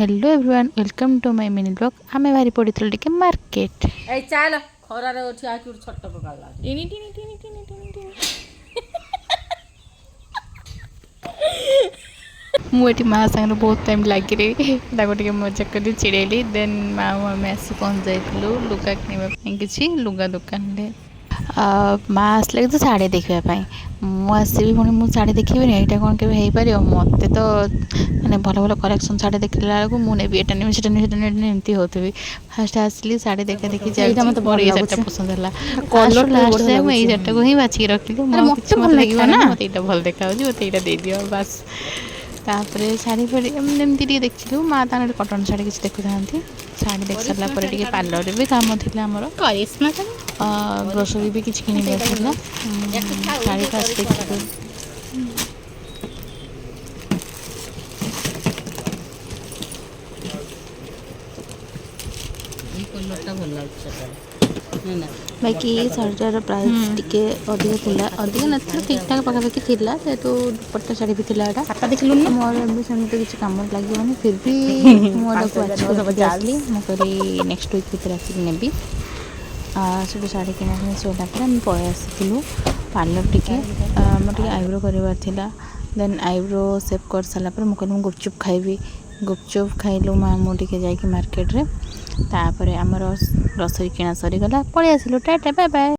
Hello everyone welcome to my mini blog आमे बाहरी पड़ीथल टिके मार्केट ए चाल खरारे उठी आकि छट पकाला टिनी टिनी टिनी टिनी टिनी टिनी मुझे माँ संग बहुत टाइम लगी रही मजा कर चिड़ेली देन माँ आम आसी पहुँच जाइलु लुगा कि किसी लुगा दुकान माँ आसले तो शाढ़ी देखापी मुझे पुणी मुझे शाढ़ी देखी यहाँ कौन के मत तो मैंने भल भल कलेक्शन शाढ़ी देखला बेलू मुझे एटा नहीं से एमती होती फास्ट आसली शाढ़ी देखा देखी शाढ़ी पसंद है लास्ट टाइम मुझे शाढ़ी को ही बाछी रखी मत भल देखा मत यहाँ दे दियो बस तापर शाढ़ी फाड़ी एमती देखिलु माँ तान कटन शाढ़ी किसी देखु था शाढ़ी देख सारा पार्लर भी काम थी आमर ग्रोसरी भी किसी किन शाढ़ी फास्ट देखिलु बाकी शाढ़ीटार प्राइस टिके अधिक थिला अधिक न ठीक ठाक पाखापाखि थिला तो दुपट्टा शाढ़ी भी थिला एटा देखलु मोर भी सेमती किसी काम लगे फिर भी मोटा आसली मुझे नेक्स्ट वीक भीतर आसिक नेबी सब शाढ़ी किना सैला पलि आसलु पार्लर टिके मोटे आईब्रो करार देन आईब्रो सेव कर सारापर मुझे गुपचुप खाइबी गुपचुप खाइलु माँ मुझे जाकि मार्केट रे तापर आमर ग्रोसरी किना सरीगला पलि आसिलु टाटा बाय बाय।